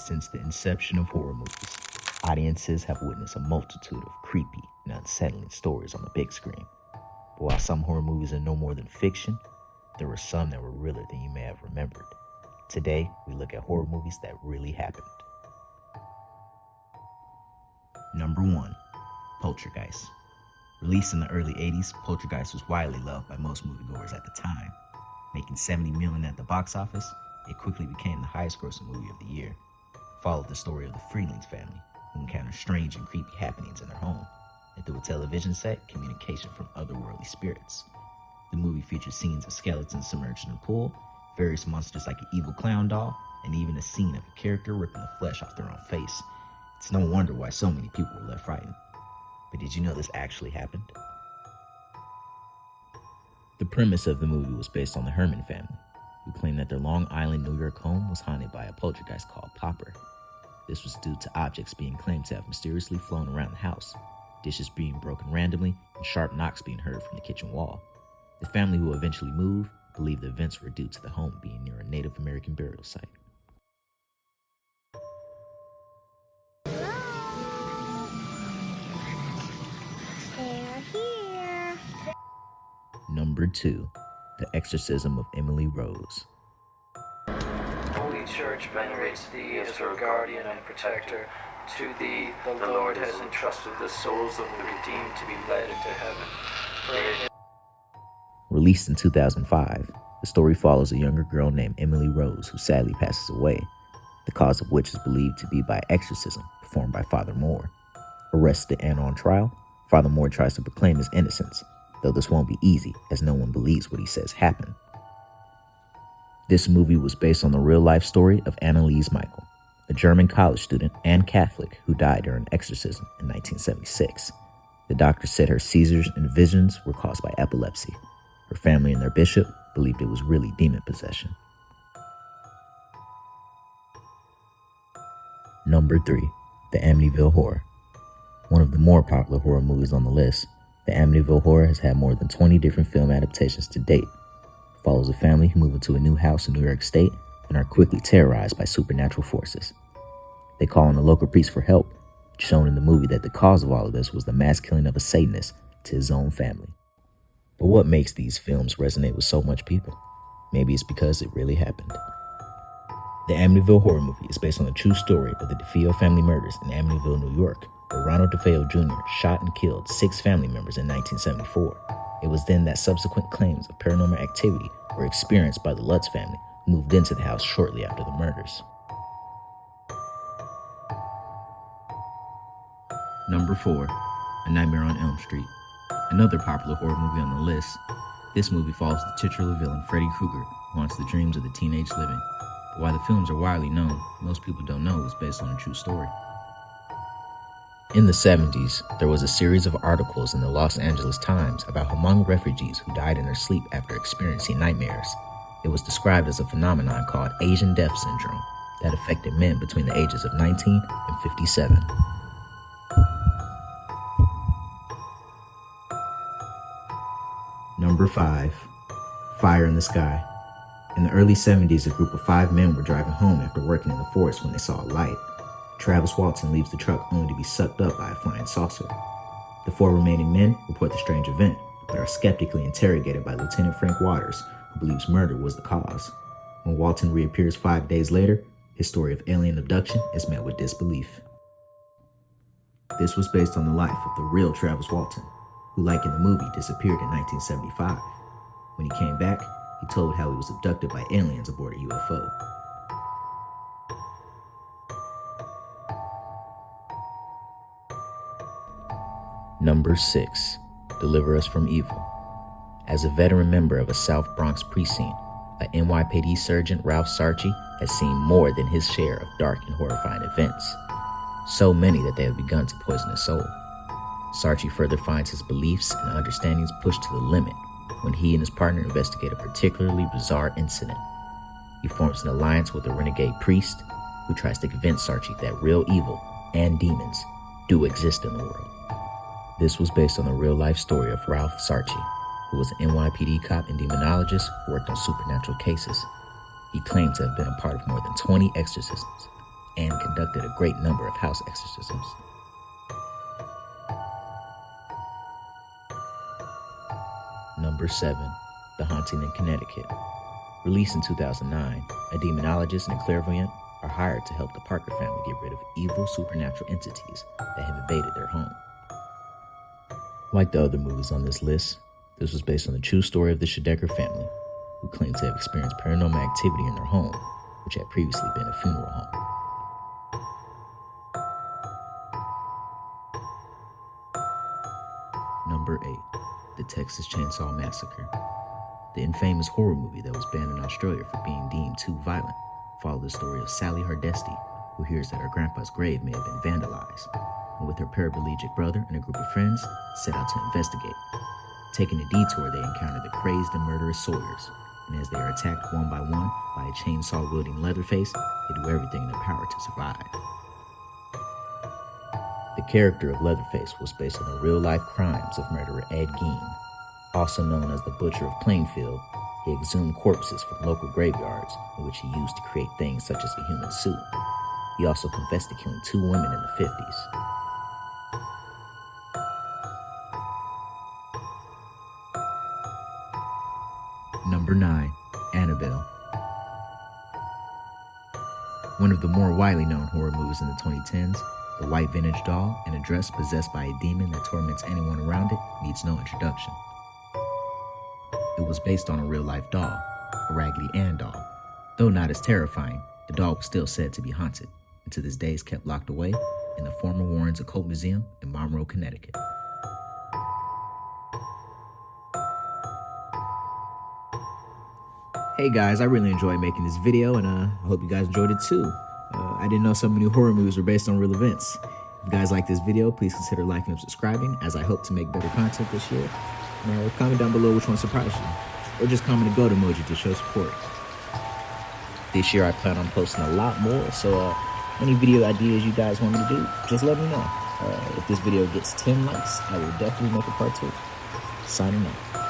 Since the inception of horror movies, audiences have witnessed a multitude of creepy and unsettling stories on the big screen. But while some horror movies are no more than fiction, there were some that were realer than you may have remembered. Today, we look at horror movies that really happened. Number 1. Poltergeist. Released in the early 80s, Poltergeist was widely loved by most moviegoers at the time. Making $70 million at the box office, it quickly became the highest-grossing movie of the year. It followed the story of the Freelings family, who encounter strange and creepy happenings in their home, and through a television set, communication from otherworldly spirits. The movie features scenes of skeletons submerged in a pool, various monsters like an evil clown doll, and even a scene of a character ripping the flesh off their own face. It's no wonder why so many people were left frightened. But did you know this actually happened? The premise of the movie was based on the Herman family, who claimed that their Long Island, New York home was haunted by a poltergeist called Popper. This was due to objects being claimed to have mysteriously flown around the house, dishes being broken randomly, and sharp knocks being heard from the kitchen wall. The family who eventually moved believed the events were due to the home being near a Native American burial site. They're here. Number 2. The Exorcism of Emily Rose. Holy Church venerates thee as her guardian and protector. To thee, the Lord has entrusted the souls of the redeemed to be led into heaven. Pray. Released in 2005, the story follows a younger girl named Emily Rose who sadly passes away, the cause of which is believed to be by exorcism performed by Father Moore. Arrested and on trial, Father Moore tries to proclaim his innocence, though this won't be easy as no one believes what he says happened. This movie was based on the real-life story of Annalise Michael, a German college student and Catholic who died during an exorcism in 1976. The doctor said her seizures and visions were caused by epilepsy. Her family and their bishop believed it was really demon possession. Number 3. The Amityville Horror. One of the more popular horror movies on the list, the Amityville Horror has had more than 20 different film adaptations to date. It follows a family who move into a new house in New York State and are quickly terrorized by supernatural forces. They call on a local priest for help, shown in the movie that the cause of all of this was the mass killing of a Satanist to his own family. But what makes these films resonate with so much people? Maybe it's because it really happened. The Amityville Horror movie is based on the true story of the DeFeo family murders in Amityville, New York, where Ronald DeFeo Jr. shot and killed 6 family members in 1974. It was then that subsequent claims of paranormal activity were experienced by the Lutz family, who moved into the house shortly after the murders. Number 4. A Nightmare on Elm Street. Another popular horror movie on the list, this movie follows the titular villain Freddy Krueger, who haunts the dreams of the teenage living. But while the films are widely known, most people don't know it was based on a true story. In the 70s, there was a series of articles in the Los Angeles Times about Hmong refugees who died in their sleep after experiencing nightmares. It was described as a phenomenon called Asian Death Syndrome that affected men between the ages of 19 and 57. Number 5. Fire in the Sky. In the early 70s, a group of 5 men were driving home after working in the forest when they saw a light. Travis Walton leaves the truck only to be sucked up by a flying saucer. The 4 remaining men report the strange event, but are skeptically interrogated by Lieutenant Frank Waters, who believes murder was the cause. When Walton reappears 5 days later, his story of alien abduction is met with disbelief. This was based on the life of the real Travis Walton, who, like in the movie, disappeared in 1975. When he came back, he told how he was abducted by aliens aboard a UFO. Number 6. Deliver Us from Evil. As a veteran member of a South Bronx precinct, a NYPD Sergeant Ralph Sarchi has seen more than his share of dark and horrifying events. So many that they have begun to poison his soul. Sarchi further finds his beliefs and understandings pushed to the limit when he and his partner investigate a particularly bizarre incident. He forms an alliance with a renegade priest who tries to convince Sarchi that real evil and demons do exist in the world. This was based on the real-life story of Ralph Sarchi, who was an NYPD cop and demonologist who worked on supernatural cases. He claimed to have been a part of more than 20 exorcisms, and conducted a great number of house exorcisms. Number 7. The Haunting in Connecticut. Released in 2009, a demonologist and a clairvoyant are hired to help the Parker family get rid of evil supernatural entities that have invaded their home. Like the other movies on this list, this was based on the true story of the Schedecker family, who claimed to have experienced paranormal activity in their home, which had previously been a funeral home. Number 8. The Texas Chainsaw Massacre. The infamous horror movie that was banned in Australia for being deemed too violent followed the story of Sally Hardesty, who hears that her grandpa's grave may have been vandalized, and with her paraplegic brother and a group of friends, set out to investigate. Taking a detour, they encounter the crazed and murderous Sawyers, and as they are attacked one by one by a chainsaw-wielding Leatherface, they do everything in their power to survive. The character of Leatherface was based on the real-life crimes of murderer Ed Gein. Also known as the Butcher of Plainfield, he exhumed corpses from local graveyards, in which he used to create things such as a human suit. He also confessed to killing 2 women in the 50s. Number 9. Annabelle. One of the more widely known horror movies in the 2010s, the white vintage doll in a dress possessed by a demon that torments anyone around it needs no introduction. It was based on a real-life doll, a Raggedy Ann doll. Though not as terrifying, the doll was still said to be haunted, and to this day is kept locked away in the former Warren's Occult Museum in Monroe, Connecticut. Hey guys, I really enjoyed making this video, and I hope you guys enjoyed it too. I didn't know so many horror movies were based on real events. If you guys like this video, please consider liking and subscribing, as I hope to make better content this year. Comment down below which one surprised you, or just comment a goat emoji to show support. This year I plan on posting a lot more, so any video ideas you guys want me to do, just let me know. If this video gets 10 likes, I will definitely make a part 2. Signing off.